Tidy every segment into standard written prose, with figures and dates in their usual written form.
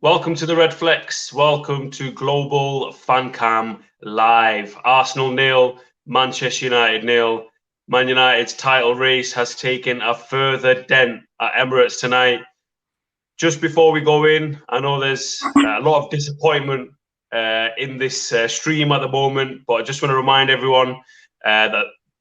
Welcome to the RedFlex. Welcome to Global Fan Cam Live. Arsenal 0, Manchester United 0. Man United's title race has taken a further dent at Emirates tonight. Just before we go in, I know there's a lot of disappointment in this stream at the moment, but I just want to remind everyone that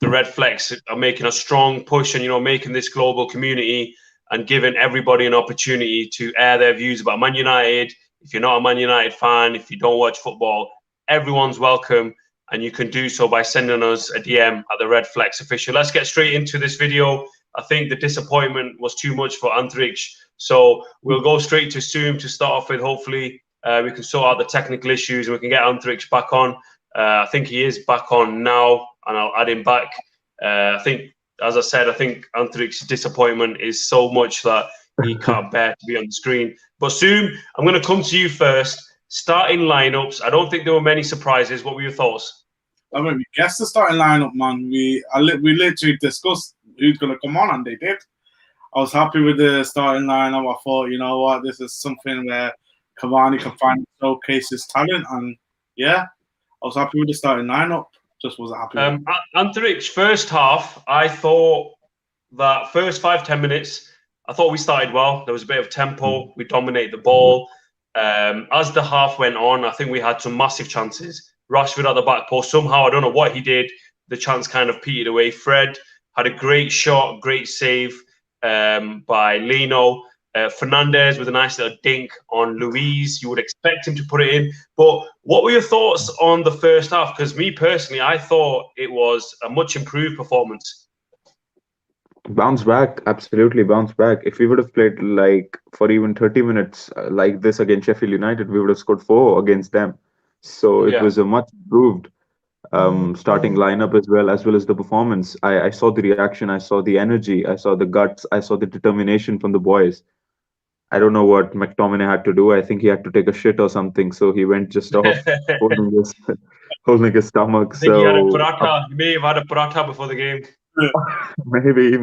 the RedFlex are making a strong push and, making this global community and giving everybody an opportunity to air their views about Man United. If you're not a Man United fan, if you don't watch football, everyone's welcome, and you can do so by sending us a DM at the RedFlex official. Let's get straight into this video. I think the disappointment was too much for Antriksh, so we'll go straight to Soom to start off with. Hopefully, we can sort out the technical issues and we can get Antriksh back on. I think he is back on now, and I'll add him back. As I said, I think Antriksh's disappointment is so much that he can't bear to be on the screen. But Soom, I'm going to come to you first. Starting lineups, I don't think there were many surprises. What were your thoughts? I mean, we guessed the starting lineup, man. We literally discussed who's going to come on, and they did. I was happy with the starting lineup. I thought, you know what, this is something where Cavani can finally showcase his talent, and yeah, I was happy with the starting lineup. Just wasn't happy. Antriksh, first half, I thought that first 5-10 minutes, I thought we started well. There was a bit of tempo. We dominated the ball. As the half went on, I think we had some massive chances. Rashford at the back post. Somehow, I don't know what he did. The chance kind of petered away. Fred had a great shot, great save by Lino. Fernandez with a nice little dink on Luiz. You would expect him to put it in. But what were your thoughts on the first half? Because me personally, I thought it was a much improved performance. Bounce back, absolutely bounce back. If we would have played like for even 30 minutes like this against Sheffield United, we would have scored 4 against them. So it was a much improved starting lineup as well as the performance. I saw the reaction, I saw the energy, I saw the guts, I saw the determination from the boys. I don't know what McTominay had to do. I think he had to take a shit or something, so he went just off holding his stomach. He had a paratha. He may have had a paratha before the game. maybe he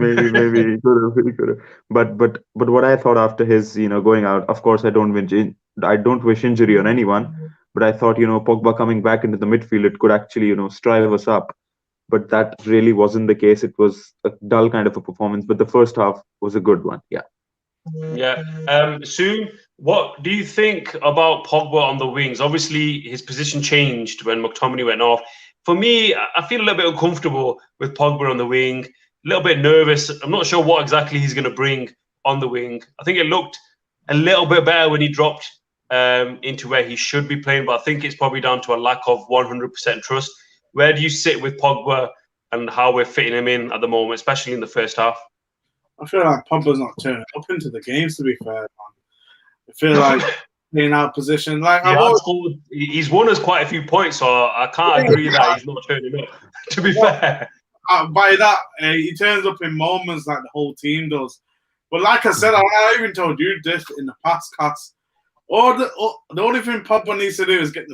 could have. But what I thought after his going out, of course I don't wish injury on anyone, but I thought Pogba coming back into the midfield, it could actually strive us up. But that really wasn't the case. It was a dull kind of a performance. But the first half was a good one. Yeah. Soom, what do you think about Pogba on the wings? Obviously, his position changed when McTominay went off. For me, I feel a little bit uncomfortable with Pogba on the wing, a little bit nervous. I'm not sure what exactly he's going to bring on the wing. I think it looked a little bit better when he dropped into where he should be playing, but I think it's probably down to a lack of 100% trust. Where do you sit with Pogba and how we're fitting him in at the moment, especially in the first half? I feel like Pogba's not turning up into the games, to be fair, man. I feel like being out of position. Like he's won us quite a few points, so I can't agree that he's not turning up, to be fair. By that, he turns up in moments like the whole team does. But like I said, I even told you this in the past, Cass. The only thing Pogba needs to do is get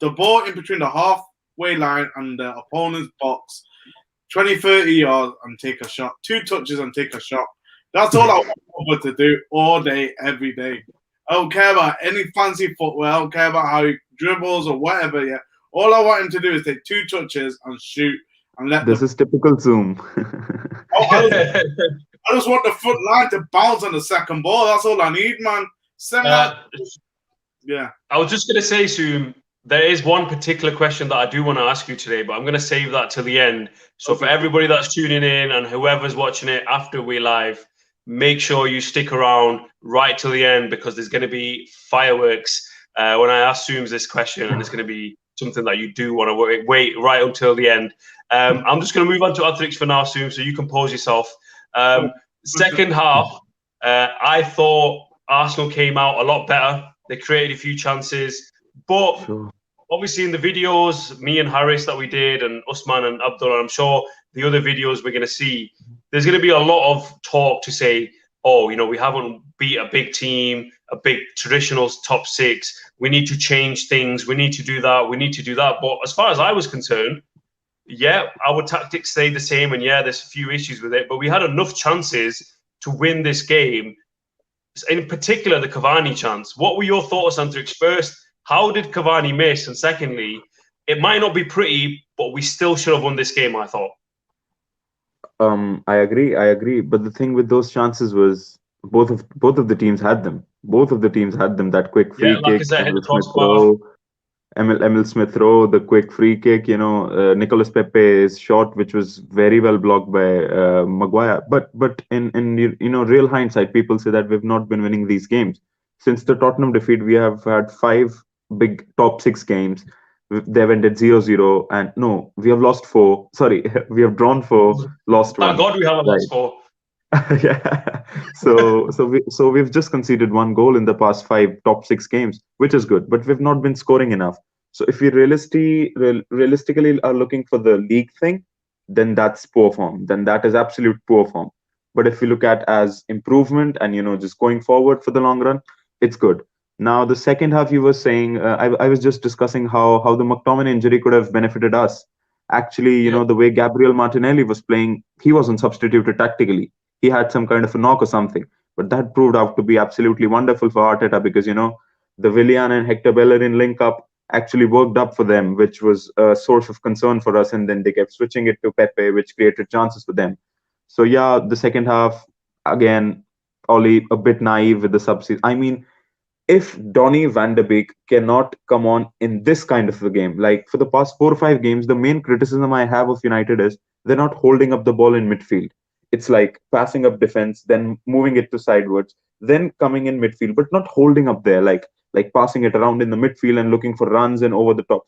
the ball in between the halfway line and the opponent's box, 20, 30 yards, and take a shot. 2 touches and take a shot. That's all I want Pogba to do all day, every day. I don't care about any fancy footwear. I don't care about how he dribbles or whatever. Yeah, all I want him to do is take 2 touches and shoot and let. This is typical Zoom. I just want the foot line to bounce on the second ball. That's all I need, man. Yeah. I was just going to say, Zoom, there is one particular question that I do want to ask you today, but I'm going to save that till the end. So for everybody that's tuning in and whoever's watching it after we're live, make sure you stick around right till the end, because there's going to be fireworks when I ask Zooms this question, and it's going to be something that you do want to wait right until the end. I'm just going to move on to Antriksh for now, Zoom, so you can pause yourself. Second half, I thought Arsenal came out a lot better. They created a few chances, but obviously in the videos, me and Harris that we did, and Usman and Abdul, and I'm sure the other videos we're going to see, there's going to be a lot of talk to say, oh, we haven't beat a big team, a big traditional top 6. We need to change things. We need to do that. We need to do that. But as far as I was concerned, yeah, our tactics stayed the same. And yeah, there's a few issues with it, but we had enough chances to win this game in particular the Cavani chance. What were your thoughts, Antriksh? First, how did Cavani miss? And secondly, it might not be pretty, but we still should have won this game, I thought. I agree. But the thing with those chances was both of the teams had them. Both of the teams had them. That quick Yeah, free like I kick, said, hit Emil the Smith crossbar. throw, Emil Smith throw, the quick free kick. Nicolas Pepe's shot, which was very well blocked by Maguire. But in real hindsight, people say that we've not been winning these games since the Tottenham defeat. We have had five big top six games. They've ended 0-0, and no, we have lost four. Sorry, we have drawn four, lost Thank one. God we have a lot Right. score. Yeah. So we've just conceded one goal in the past five top six games, which is good, but we've not been scoring enough. So if we realistically are looking for the league thing, then that's poor form. Then that is absolute poor form. But if we look at as improvement and just going forward for the long run, it's good. Now the second half, you were saying, I was just discussing how the McTominay injury could have benefited us. Actually, Yeah. the way Gabriel Martinelli was playing, he wasn't substituted tactically. He had some kind of a knock or something. But that proved out to be absolutely wonderful for Arteta because, the Willian and Hector Bellerin link up actually worked up for them, which was a source of concern for us. And then they kept switching it to Pepe, which created chances for them. So, yeah, the second half, again, Ollie a bit naive with the substitute. I mean, if Donny van de Beek cannot come on in this kind of a game, like for the past 4 or 5 games, the main criticism I have of United is they're not holding up the ball in midfield. It's like passing up defense, then moving it to sidewards, then coming in midfield, but not holding up there, like passing it around in the midfield and looking for runs and over the top.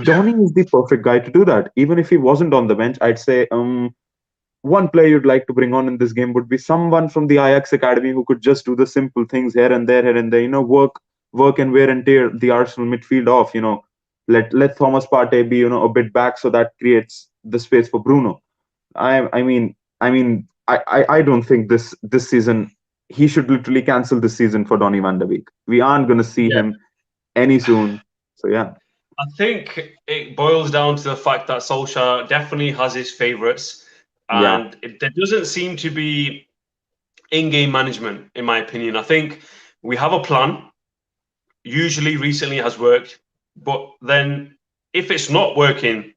Donny is the perfect guy to do that. Even if he wasn't on the bench, I'd say one player you'd like to bring on in this game would be someone from the Ajax academy who could just do the simple things here and there, work and wear and tear the Arsenal midfield off, let Thomas Partey be, a bit back so that creates the space for Bruno. I don't think this season he should literally cancel this season for Donny van de Beek. We aren't gonna see Yeah. him any soon. So yeah. I think it boils down to the fact that Solskjaer definitely has his favourites, Yeah. and there doesn't seem to be in-game management, in my opinion. I think we have a plan. Usually, recently it has worked, but then if it's not working,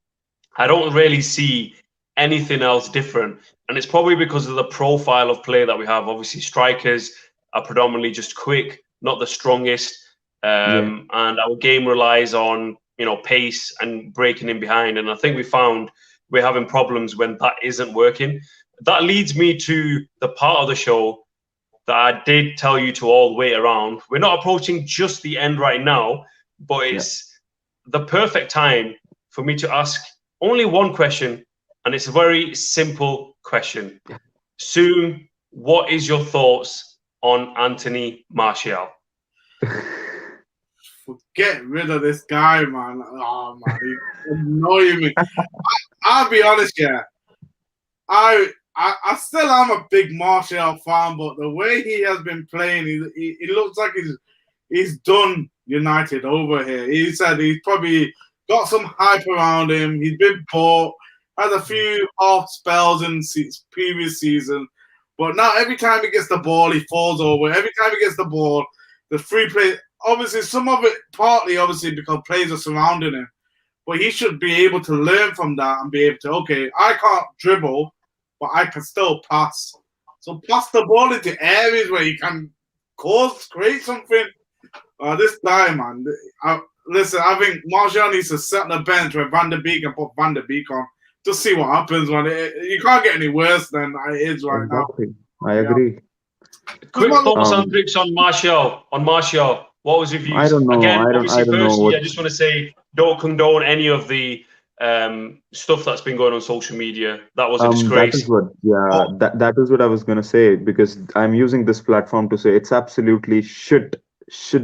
I don't really see anything else different. And it's probably because of the profile of play that we have. Obviously, strikers are predominantly just quick, not the strongest. Yeah. And our game relies on pace and breaking in behind. And I think we found we're having problems when that isn't working. That leads me to the part of the show that I did tell you to all wait around. We're not approaching just the end right now, but it's the perfect time for me to ask only one question, and it's a very simple question. Soom, what is your thoughts on Anthony Martial? Get rid of this guy, man. Oh, man, he's annoying me. I'll be honest, yeah. I still am a big Martial fan, but the way he has been playing, he looks like he's done United over here. He said he's probably got some hype around him. He's been bought, had a few off spells in previous season, but now every time he gets the ball, he falls over. Every time he gets the ball, the free play. Obviously, some of it partly obviously because players are surrounding him, but he should be able to learn from that and be able to, okay, I can't dribble, but I can still pass. So pass the ball into areas where you can create something. This guy, man. Listen, I think Martial needs to sit on the bench with Van der Beek and put Van der Beek on. Just see what happens, man. You can't get any worse than it is right now. I agree. Quick thoughts, Antriksh, on Martial. What was your views? I don't know. Again, I obviously, don't know firstly, I just want to say don't condone any of the stuff that's been going on social media. That was a disgrace. That is what I was gonna say because I'm using this platform to say it's absolutely shit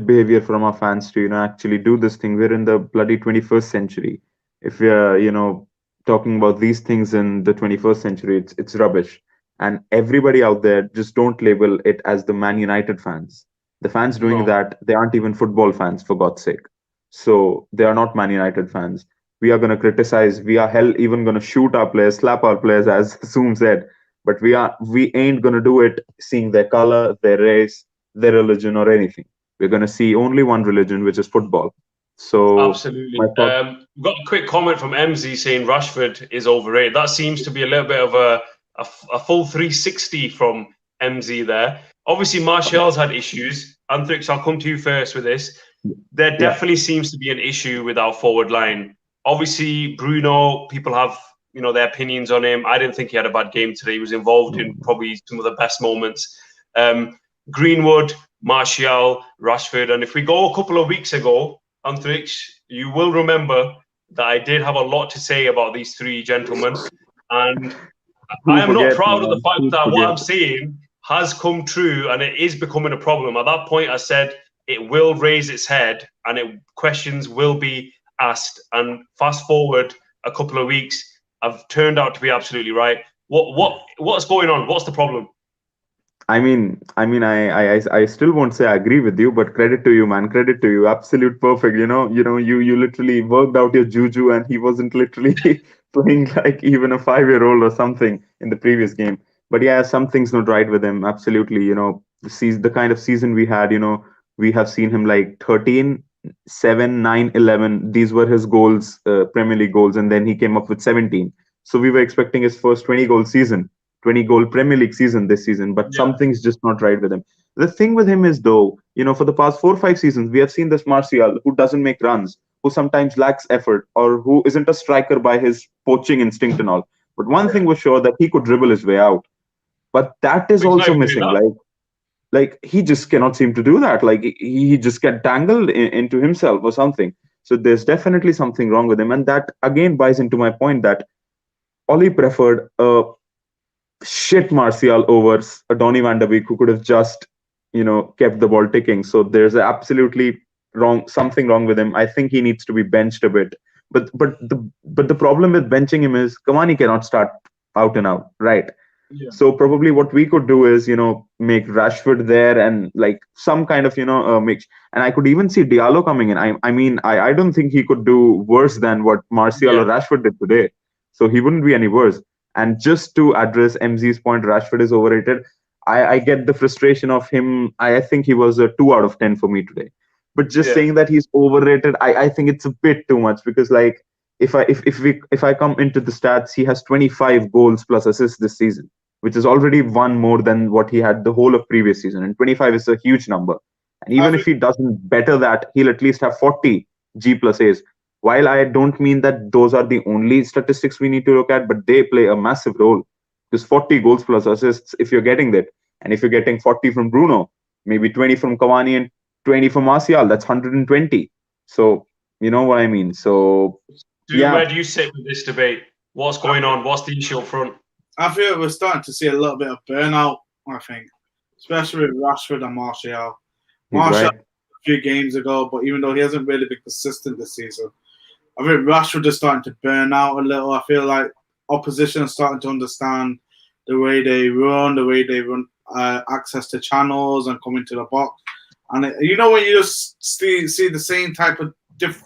behavior from our fans to actually do this thing. We're in the bloody 21st century. If we're talking about these things in the 21st century, it's rubbish. And everybody out there, just don't label it as the Man United fans. The fans doing that, they aren't even football fans, for God's sake. So they are not Man United fans. We are going to criticize. We are even going to shoot our players, slap our players, as Soom said. But we ain't going to do it seeing their color, their race, their religion or anything. We're going to see only one religion, which is football. So my Absolutely. thought, We've got a quick comment from MZ saying Rashford is overrated. That seems to be a little bit of a full 360 from MZ there. Obviously, Martial's had issues. Antriksh, I'll come to you first with this. There yeah, definitely seems to be an issue with our forward line. Obviously, Bruno, people have their opinions on him. I didn't think he had a bad game today. He was involved in probably some of the best moments. Greenwood, Martial, Rashford, and if we go a couple of weeks ago, Antriksh, you will remember that I did have a lot to say about these three gentlemen, and I who am not forget, proud of the man? fact Who that what forget? I'm saying has come true and it is becoming a problem. At that point, I said it will raise its head and questions will be asked. And fast forward a couple of weeks, I've turned out to be absolutely right. What's going on? What's the problem? I still won't say I agree with you, but credit to you, man. Credit to you. Absolute perfect. You literally worked out your juju, and he wasn't literally playing like even a 5-year-old or something in the previous game. But yeah, something's not right with him. Absolutely. The kind of season we had. We have seen him like 13, 7, 9, 11. These were his goals, Premier League goals, and then he came up with 17. So we were expecting his first 20-goal season. 20-goal Premier League season this season, but Yeah, something's just not right with him. The thing with him is, though, for the past 4 or 5 seasons, we have seen this Martial who doesn't make runs, who sometimes lacks effort, or who isn't a striker by his poaching instinct and all. But one thing was sure that he could dribble his way out. But that is but he's not also even doing missing. that. Like he just cannot seem to do that. Like he just get tangled into himself or something. So there's definitely something wrong with him, and that again buys into my point that Ollie preferred a shit Martial over a Donny van de Beek who could have just, kept the ball ticking. So there's absolutely something wrong with him. I think he needs to be benched a bit. But the problem with benching him is Cavani cannot start out and out, right? Yeah, So probably what we could do is, make Rashford there and like some kind of, mix. And I could even see Diallo coming in. I don't think he could do worse than what Martial yeah, or Rashford did today. So he wouldn't be any worse. And just to address MZ's point, Rashford is overrated. I get the frustration of him. I think he was a 2 out of 10 for me today. But just yeah, saying that he's overrated, I think it's a bit too much because like if I come into the stats, he has 25 goals plus assists this season, which is already one more than what he had the whole of previous season. And 25 is a huge number. And I even think if he doesn't better that, he'll at least have 40 G plus A's. While I don't mean that those are the only statistics we need to look at, but they play a massive role. Because 40 goals plus assists, if you're getting that, and if you're getting 40 from Bruno, maybe 20 from Cavani and 20 from Martial, that's 120. So, you know what I mean? So, Soom, yeah, where do you sit with this debate? What's going on? What's the issue up front? I feel we're starting to see a little bit of burnout. I think, especially with Rashford and Martial. he's Martial right. a few games ago, but even though he hasn't really been consistent this season, I think Rashford is starting to burn out a little. I feel like opposition is starting to understand the way they run access to channels and come into the box. And when you just see the same type of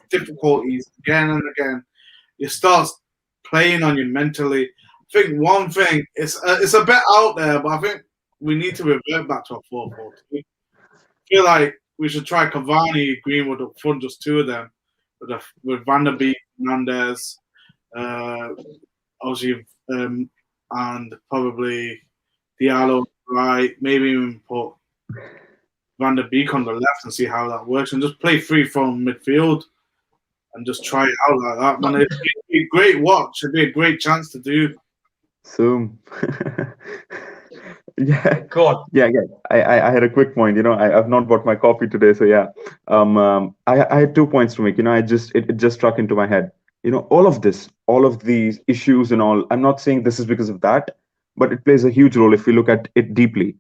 difficulties again and again, you start playing on you mentally. I think one thing it's a bit out there, but I think we need to revert back to a 4-4-2. I feel like we should try Cavani, Greenwood up front, just two of them, with Van der Beek, Hernandez, uh, obviously, and probably Diallo right. Maybe even put Van der Beek on the left and see how that works, and just play free from midfield and just try it out like that. Man, it'd be a great watch. It'd be a great chance to do. So, yeah, Go on. yeah. I had a quick point. I've not bought my coffee today, so yeah. I had 2 points to make. It just struck into my head. All of these issues and all. I'm not saying this is because of that, but it plays a huge role if we look at it deeply.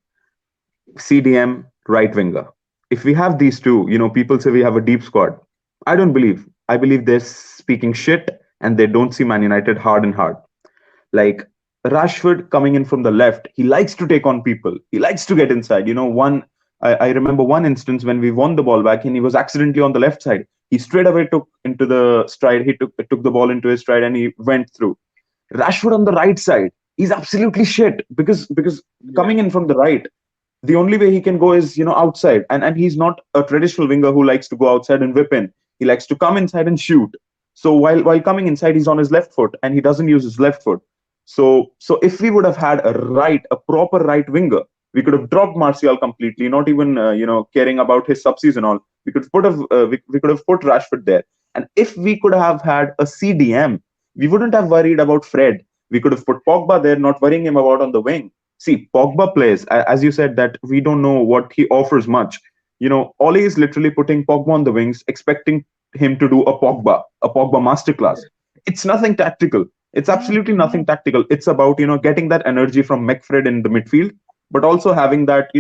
CDM, right winger. If we have these two, people say we have a deep squad. I don't believe. I believe they're speaking shit and they don't see Man United hard and hard. Like Rashford coming in from the left, he likes to take on people. He likes to get inside. I remember one instance when we won the ball back and he was accidentally on the left side. He straight away took into the stride. He took the ball into his stride and he went through. Rashford on the right side, he's absolutely shit because Yeah, coming in from the right, the only way he can go is, outside. And he's not a traditional winger who likes to go outside and whip in. He likes to come inside and shoot. So while coming inside, he's on his left foot and he doesn't use his left foot. So if we would have had a proper right winger, we could have dropped Martial completely, not even caring about his sub-season all. We could we could have put Rashford there. And if we could have had a CDM, we wouldn't have worried about Fred. We could have put Pogba there, not worrying him about on the wing. See, Pogba plays, as you said, that we don't know what he offers much. Ole is literally putting Pogba on the wings, expecting him to do a Pogba masterclass. It's nothing tactical. It's absolutely nothing tactical. It's about, getting that energy from McFred in the midfield, but also having that,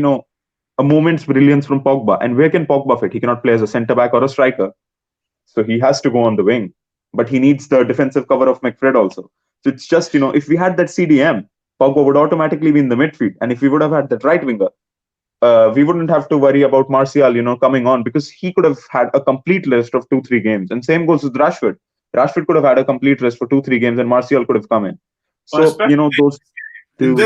a moment's brilliance from Pogba. And where can Pogba fit? He cannot play as a centre back or a striker. So he has to go on the wing. But he needs the defensive cover of McFred also. So it's just, if we had that CDM, Pogba would automatically be in the midfield. And if we would have had that right winger, we wouldn't have to worry about Martial, coming on, because he could have had a complete rest of 2-3 games. And same goes with Rashford. Rashford could have had a complete rest for 2-3 games, and Martial could have come in. So those two,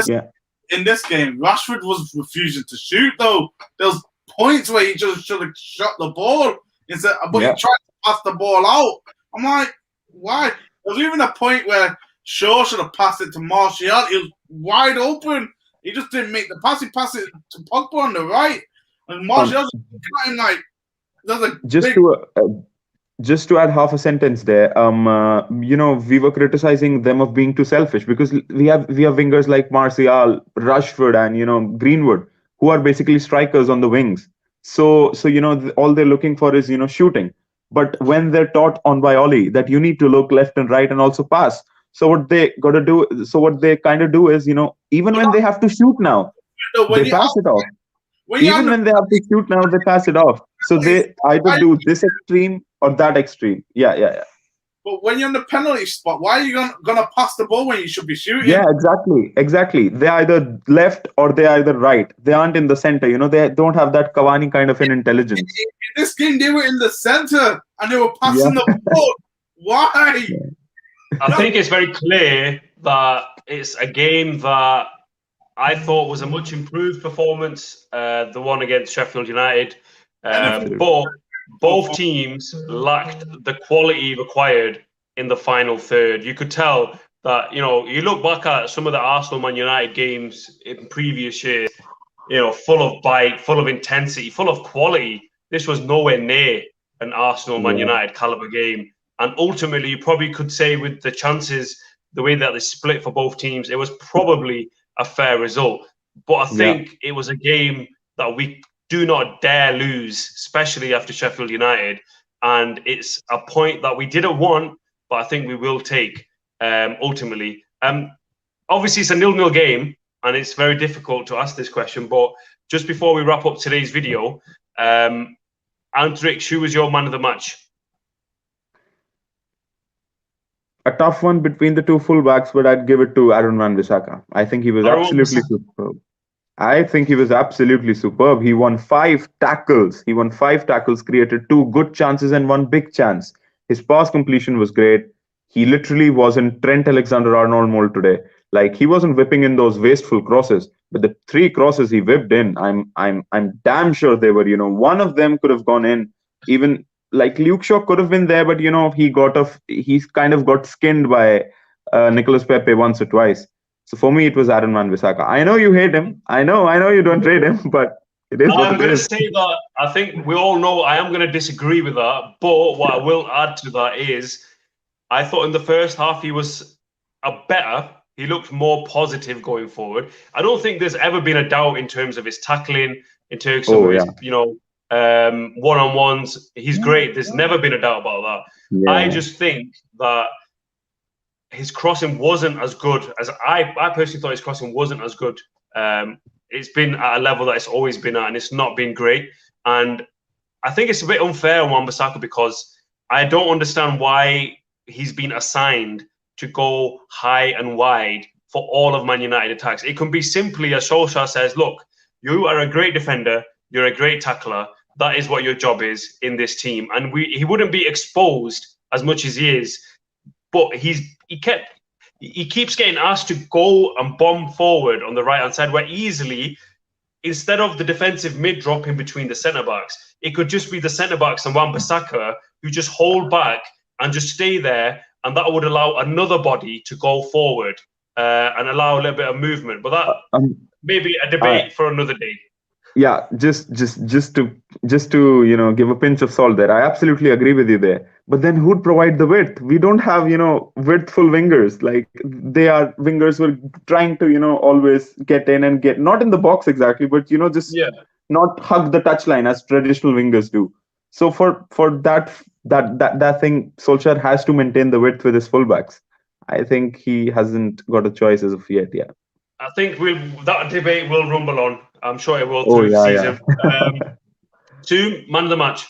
in this game, Rashford was refusing to shoot. Though there was points where he just should have shot the ball instead, but he tried to pass the ball out. I'm like, why? There was even a point where Shaw should have passed it to Martial. He was wide open. He just didn't make the pass. He passed it to Pogba on the right, and Martial just got him like. Just to add half a sentence there, we were criticizing them of being too selfish, because we have wingers like Martial, Rashford, and Greenwood, who are basically strikers on the wings. So all they're looking for is shooting. But when they're taught on by Oli that you need to look left and right and also pass, so what they kind of do is, even when they have to shoot now, they pass it off. Even when they have to shoot now, they pass it off. So they either do this extreme or that extreme. Yeah. But when you're in the penalty spot, why are you gonna pass the ball when you should be shooting? Yeah, exactly. They're either left or they're either right. They aren't in the center. They don't have that Cavani kind of an intelligence. In this game, they were in the center and they were passing the ball. Why? I think it's very clear that it's a game that I thought was a much improved performance, the one against Sheffield United. But both teams lacked the quality required in the final third. You could tell that, you look back at some of the Arsenal Man United games in previous years, full of bite, full of intensity, full of quality. This was nowhere near an Arsenal Man United caliber game. And ultimately, you probably could say with the chances, the way that they split for both teams, it was probably a fair result. But I think it was a game that we do not dare lose, especially after Sheffield United. And it's a point that we didn't want, but I think we will take ultimately. Obviously, it's a 0-0 game, and it's very difficult to ask this question. But just before we wrap up today's video, Antriksh, who was your man of the match? A tough one between the two fullbacks, but I'd give it to Aaron Wan-Bissaka. I think he was absolutely superb. He won 5 tackles. Created 2 good chances and 1 big chance. His pass completion was great. He literally wasn't Trent Alexander-Arnold mold today. Like, he wasn't whipping in those wasteful crosses, but the 3 crosses he whipped in, I'm damn sure they were, one of them could have gone in. Even like Luke Shaw could have been there, but he's kind of got skinned by Nicolas Pepe once or twice. So for me, it was Aaron Wan-Bissaka. I know you hate him. I know you don't rate him, but it is what it is. I'm going to say that I think we all know I am going to disagree with that. But what I will add to that is I thought in the first half he was better. He looked more positive going forward. I don't think there's ever been a doubt in terms of his tackling, in terms of his, one-on-ones. He's great. There's never been a doubt about that. Yeah. I just think that his crossing wasn't as good as I personally thought his crossing wasn't as good. It's been at a level that it's always been at, and it's not been great. And I think it's a bit unfair on Wan-Bissaka because I don't understand why he's been assigned to go high and wide for all of Man United attacks. It can be simply as Solskjaer says, look, you are a great defender, you're a great tackler. That is what your job is in this team. And he wouldn't be exposed as much as he is, but he keeps getting asked to go and bomb forward on the right-hand side where easily instead of the defensive mid dropping between the centre backs, it could just be the centre backs and Wan-Bissaka who just hold back and just stay there, and that would allow another body to go forward and allow a little bit of movement. But that maybe a debate for another day. Yeah, just to give a pinch of salt there. I absolutely agree with you there. But then who'd provide the width? We don't have widthful wingers. Like, they are wingers who are trying to always get in and get not in the box exactly, but just not hug the touchline as traditional wingers do. So for that thing, Solskjaer has to maintain the width with his fullbacks. I think he hasn't got a choice as of yet. Yeah. I think that debate will rumble on. I'm sure it will through the season. Soom, man of the match.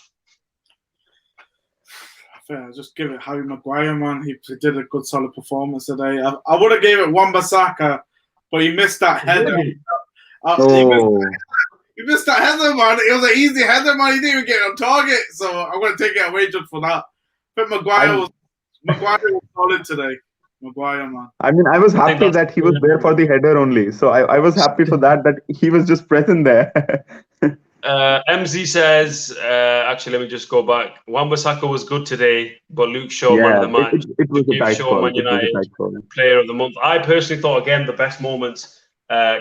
I think I'll just give it Harry Maguire, man. He did a good, solid performance today. I would have gave it Wan-Bissaka, but he missed that header. Really? He missed that header, man. It was an easy header, man. He didn't even get on target, so I'm going to take it away just for that. But Maguire was solid today. Maguire, man. I mean, I was happy that he was there for the header only. So I was happy for that he was just present there. MZ says, actually, let me just go back. Wan-Bissaka was good today, but Luke Shaw, man of the match. It was a tight call. Man United player of the month. I personally thought, again, the best moments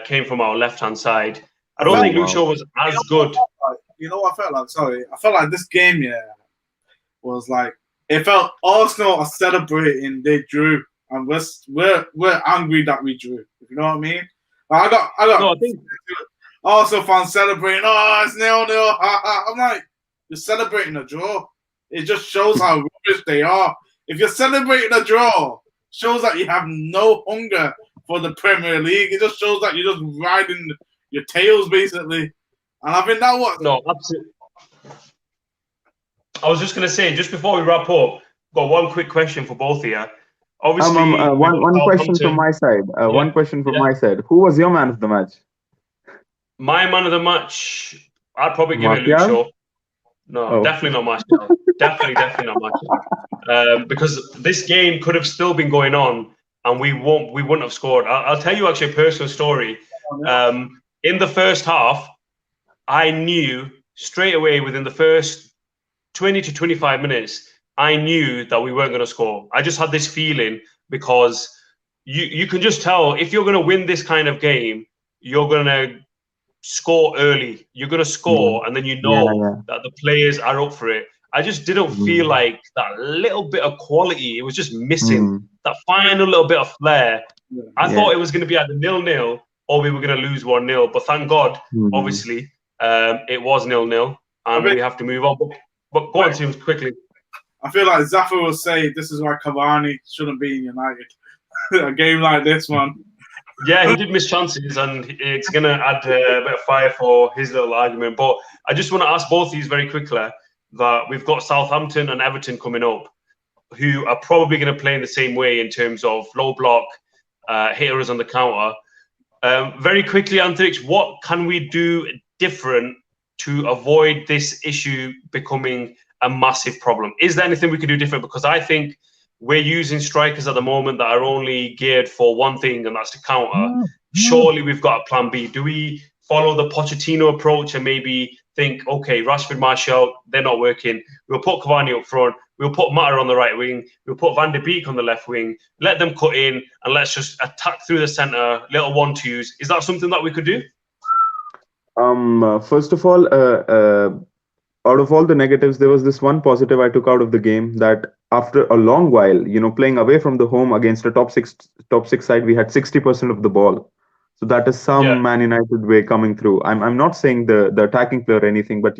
came from our left-hand side. I don't think Luke Shaw was as good. You know what I felt like? Sorry. I felt like this game, was like, it felt Arsenal are celebrating they drew. And we're angry that we drew. You know what I mean? Like, I think Arsenal fans celebrating. Oh, it's 0-0. I'm like, you're celebrating a draw. It just shows how rubbish they are. If you're celebrating a draw, shows that you have no hunger for the Premier League. It just shows that you're just riding your tails, basically. And I think that was no, absolutely. I was just gonna say, just before we wrap up, got one quick question for both of you. Obviously, one question from my side. One question from my side. Who was your man of the match? My man of the match, I'd probably give it Luke Shaw. No, definitely not Martial. definitely not Martial. Because this game could have still been going on, and we wouldn't have scored. I'll tell you actually a personal story. In the first half, I knew straight away within the first 20 to 25 minutes. I knew that we weren't going to score. I just had this feeling because you can just tell if you're going to win this kind of game, you're going to score early. You're going to score, and then that the players are up for it. I just didn't feel like that little bit of quality. It was just missing that final little bit of flair. I thought it was going to be either 0-0 or we were going to lose 1-0. But thank God, obviously, it was 0-0, and we have to move on. But go on, Tim, quickly. I feel like Zaffa will say this is why Cavani shouldn't be in United. A game like this one. Yeah, he did miss chances, and it's going to add a bit of fire for his little argument. But I just want to ask both of you very quickly that we've got Southampton and Everton coming up, who are probably going to play in the same way in terms of low block, hitters on the counter. Very quickly, Antriksh, what can we do different to avoid this issue becoming a massive problem? Is there anything we could do different? Because I think we're using strikers at the moment that are only geared for one thing, and that's to counter. Surely we've got a plan B. Do we follow the Pochettino approach and maybe think, okay, Rashford, Martial, they're not working. We'll put Cavani up front. We'll put Mata on the right wing. We'll put Van de Beek on the left wing. Let them cut in, and let's just attack through the centre, little 1-2s. Is that something that we could do? First of all, out of all the negatives, there was this one positive I took out of the game, that after a long while, playing away from the home against a top six side, we had 60% of the ball. So that is some Man United way coming through. I'm not saying the attacking play or anything, but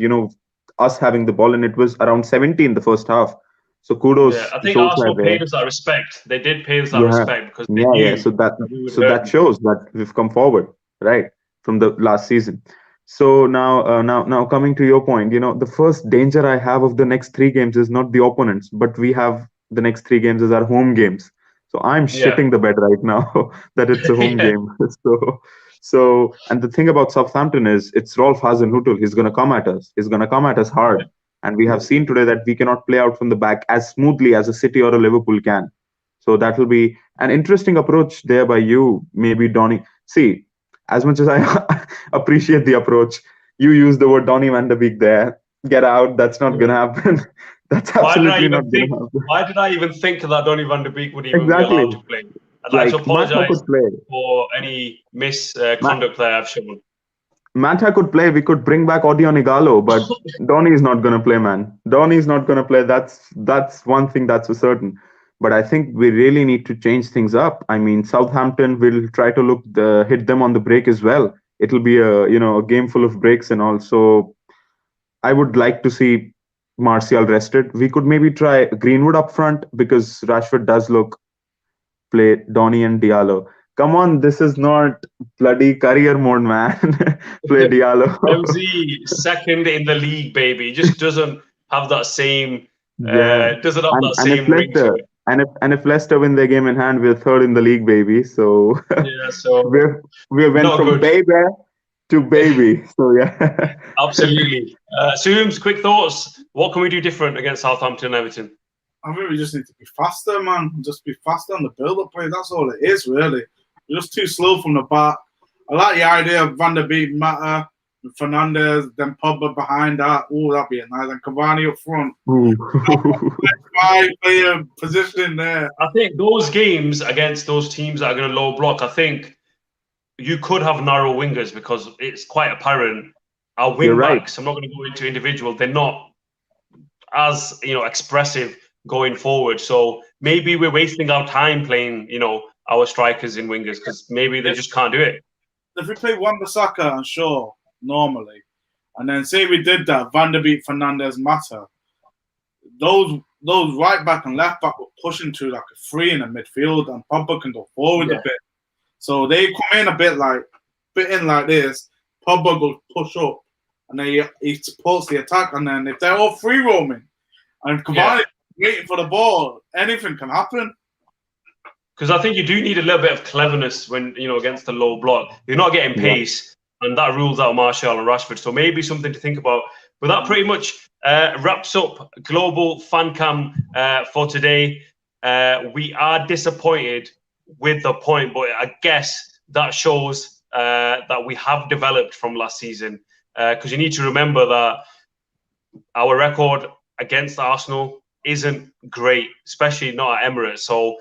us having the ball, and it was around 70 in the first half. So kudos. Yeah, I think Arsenal paid us that respect. They did pay us that respect because they knew. So that shows that we've come forward, right, from the last season. So now coming to your point, the first danger I have of the next 3 games is not the opponents, but we have the next 3 games as our home games. So I'm shitting the bed right now that it's a home game. So and the thing about Southampton is it's Rolf Hasenhüttl. He's going to come at us. He's going to come at us hard. And we have seen today that we cannot play out from the back as smoothly as a City or a Liverpool can. So that will be an interesting approach there by you, maybe Donny. See, as much as I appreciate the approach, you use the word Donny van de Beek there. Get out. That's not gonna happen. That's absolutely not gonna happen. Why did I even think that Donny van de Beek would even be Exactly. allowed to play? I'd like to Manta apologise could play. for any misconduct that I've shown. Manta could play. We could bring back Odion Igalo, but Donny is not gonna play, man. Donny is not gonna play. That's one thing that's for certain. But I think we really need to change things up. I mean, Southampton will try to hit them on the break as well. It'll be a game full of breaks and all. So I would like to see Martial rested. We could maybe try Greenwood up front because Rashford does play Donny and Diallo. Come on, this is not bloody career mode, man. Play Diallo. MZ second in the league, baby. He just doesn't have that same same ring to it. And if Leicester win their game in hand, we're third in the league, baby. So we went from baby to baby. So yeah. Absolutely. Sooms, quick thoughts. What can we do different against Southampton and Everton? I think we just need to be faster, man. Just be faster on the build-up play. That's all it is, really. We're just too slow from the back. I like the idea of Van der Beek, Mata, Fernandes, then Pogba behind that. Oh, that'd be nice. And Cavani up front. 5-player position there. I think those games against those teams that are going to low block, I think you could have narrow wingers because it's quite apparent our wing backs, I'm not going to go into individual, they're not as expressive going forward. So maybe we're wasting our time playing, our strikers in wingers because maybe they just can't do it. If we play Wan-Bissaka and Shaw normally, and then say we did that, Van der Beek, Fernandes, Mata, those right back and left back were pushing to like a free in the midfield, and Pogba can go forward a bit. So they come in a bit like this. Pogba will push up, and then he supports the attack. And then if they're all free roaming, and Cavani waiting for the ball, anything can happen. Because I think you do need a little bit of cleverness when against the low block. You're not getting pace, and that rules out Martial and Rashford. So maybe something to think about. But that pretty much wraps up Global Fan Cam for today. We are disappointed with the point, but I guess that shows that we have developed from last season. Because you need to remember that our record against Arsenal isn't great, especially not at Emirates. So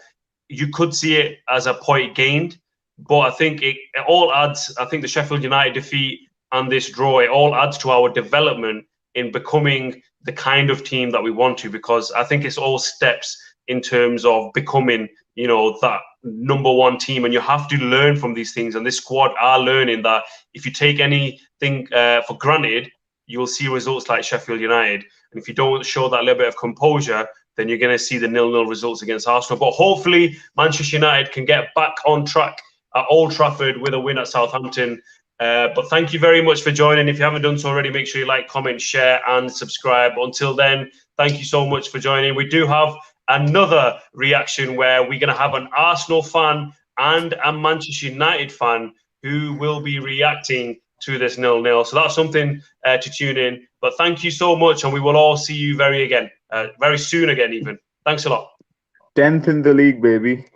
you could see it as a point gained, but I think it all adds. I think the Sheffield United defeat and this draw, it all adds to our development in becoming the kind of team that we want to, because I think it's all steps in terms of becoming, that number one team. And you have to learn from these things. And this squad are learning that if you take anything for granted, you'll see results like Sheffield United. And if you don't show that little bit of composure, then you're going to see the 0-0 results against Arsenal. But hopefully Manchester United can get back on track at Old Trafford with a win at Southampton. But thank you very much for joining. If you haven't done so already, make sure you like, comment, share, and subscribe. Until then, thank you so much for joining. We do have another reaction where we're going to have an Arsenal fan and a Manchester United fan who will be reacting to this 0-0. So that's something to tune in. But thank you so much, and we will all see you very soon again even. Thanks a lot. 10th in the league, baby.